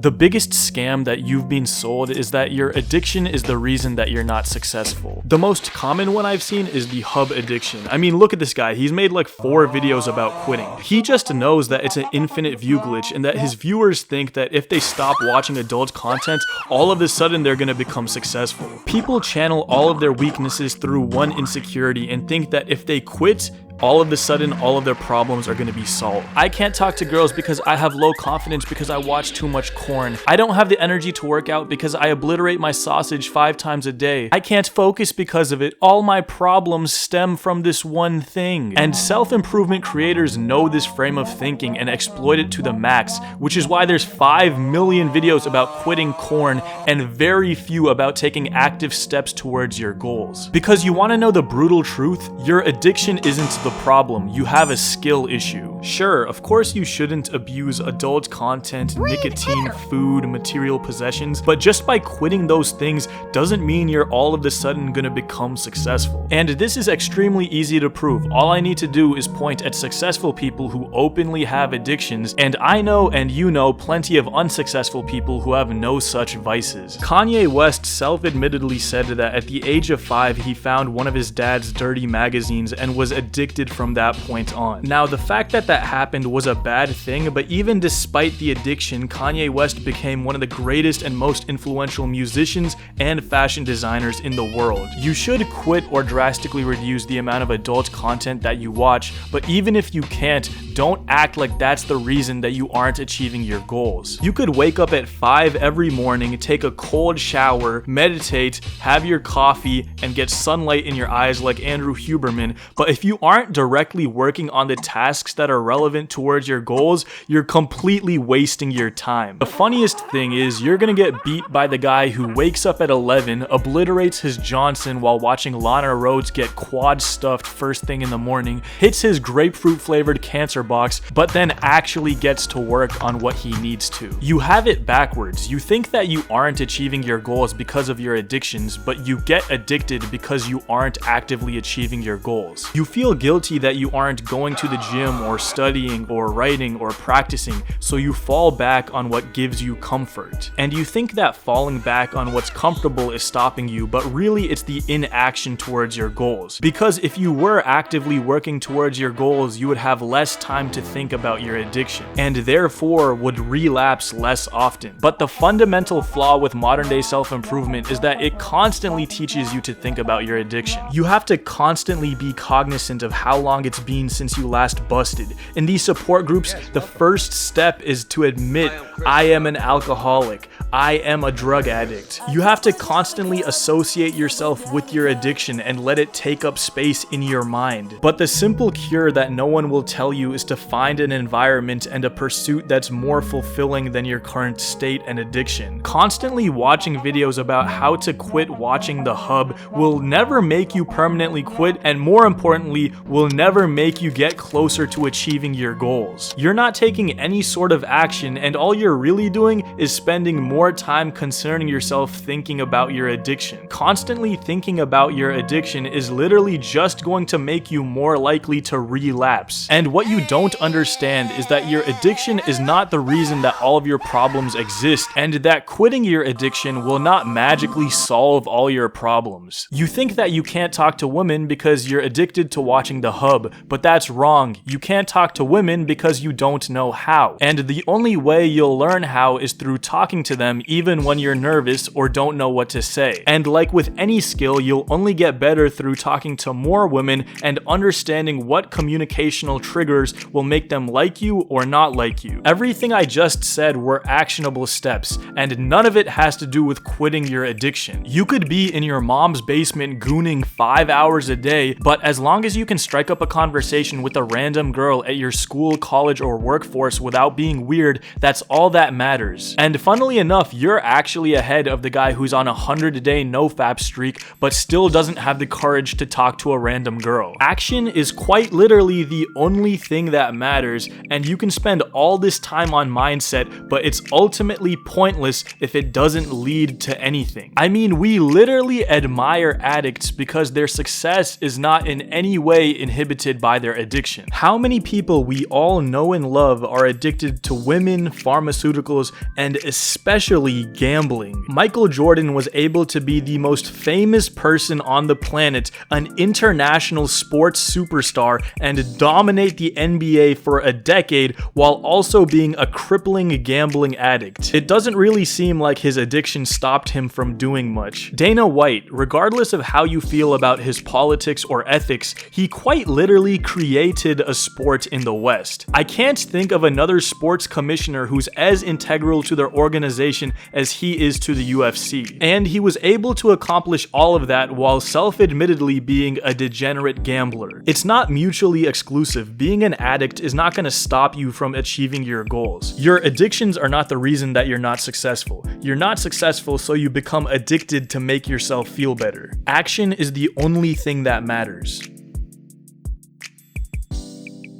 The biggest scam that you've been sold is that your addiction is the reason that you're not successful. The most common one I've seen is the hub addiction. I mean, look at this guy. He's made like 4 videos about quitting. He just knows that it's an infinite view glitch and that his viewers think that if they stop watching adult content, all of a sudden they're gonna become successful. People channel all of their weaknesses through one insecurity and think that if they quit, all of a sudden, all of their problems are gonna be solved. I can't talk to girls because I have low confidence because I watch too much corn. I don't have the energy to work out because I obliterate my sausage 5 times a day. I can't focus because of it. All my problems stem from this one thing. And self-improvement creators know this frame of thinking and exploit it to the max, which is why there's 5 million videos about quitting corn and very few about taking active steps towards your goals. Because you wanna know the brutal truth? Your addiction isn't the problem, you have a skill issue. Sure, of course you shouldn't abuse adult content, nicotine, food, material possessions, but just by quitting those things doesn't mean you're all of a sudden gonna become successful. And this is extremely easy to prove. All I need to do is point at successful people who openly have addictions, and I know and you know plenty of unsuccessful people who have no such vices. Kanye West self-admittedly said that at the age of 5 he found one of his dad's dirty magazines and was addicted from that point on. Now, the fact that that happened was a bad thing, but even despite the addiction, Kanye West became one of the greatest and most influential musicians and fashion designers in the world. You should quit or drastically reduce the amount of adult content that you watch, but even if you can't, don't act like that's the reason that you aren't achieving your goals. You could wake up at 5 every morning, take a cold shower, meditate, have your coffee, and get sunlight in your eyes like Andrew Huberman, but if you aren't directly working on the tasks that are relevant towards your goals, you're completely wasting your time. The funniest thing is you're gonna get beat by the guy who wakes up at 11, obliterates his Johnson while watching Lana Rhoades get quad stuffed first thing in the morning, hits his grapefruit flavored cancer box, but then actually gets to work on what he needs to. You have it backwards. You think that you aren't achieving your goals because of your addictions, but you get addicted because you aren't actively achieving your goals. You feel guilty that you aren't going to the gym or studying or writing or practicing, so you fall back on what gives you comfort. And you think that falling back on what's comfortable is stopping you, but really it's the inaction towards your goals. Because if you were actively working towards your goals, you would have less time to think about your addiction, and therefore would relapse less often. But the fundamental flaw with modern day self-improvement is that it constantly teaches you to think about your addiction. You have to constantly be cognizant of how long it's been since you last busted. In these support groups, the first step is to admit, I am an alcoholic. I am a drug addict. You have to constantly associate yourself with your addiction and let it take up space in your mind. But the simple cure that no one will tell you is to find an environment and a pursuit that's more fulfilling than your current state and addiction. Constantly watching videos about how to quit watching The Hub will never make you permanently quit, and more importantly, will never make you get closer to achieving your goals. You're not taking any sort of action, and all you're really doing is spending more time concerning yourself thinking about your addiction. Constantly thinking about your addiction is literally just going to make you more likely to relapse. And what you don't understand is that your addiction is not the reason that all of your problems exist, and that quitting your addiction will not magically solve all your problems. You think that you can't talk to women because you're addicted to watching The Hub, but that's wrong. You can't talk to women because you don't know how. And the only way you'll learn how is through talking to them even when you're nervous or don't know what to say. And like with any skill, you'll only get better through talking to more women and understanding what communicational triggers will make them like you or not like you. Everything I just said were actionable steps, and none of it has to do with quitting your addiction. You could be in your mom's basement gooning 5 hours a day, but as long as you can strike up a conversation with a random girl at your school, college, or workforce without being weird, that's all that matters. And funnily enough, you're actually ahead of the guy who's on a 100-day nofap streak but still doesn't have the courage to talk to a random girl. Action is quite literally the only thing that matters, and you can spend all this time on mindset, but it's ultimately pointless if it doesn't lead to anything. I mean, we literally admire addicts because their success is not in any way be inhibited by their addiction. How many people we all know and love are addicted to women, pharmaceuticals, and especially gambling? Michael Jordan was able to be the most famous person on the planet, an international sports superstar, and dominate the NBA for a decade while also being a crippling gambling addict. It doesn't really seem like his addiction stopped him from doing much. Dana White, regardless of how you feel about his politics or ethics, he quite literally created a sport in the West. I can't think of another sports commissioner who's as integral to their organization as he is to the UFC. And he was able to accomplish all of that while self-admittedly being a degenerate gambler. It's not mutually exclusive. Being an addict is not going to stop you from achieving your goals. Your addictions are not the reason that you're not successful. You're not successful so you become addicted to make yourself feel better. Action is the only thing that matters.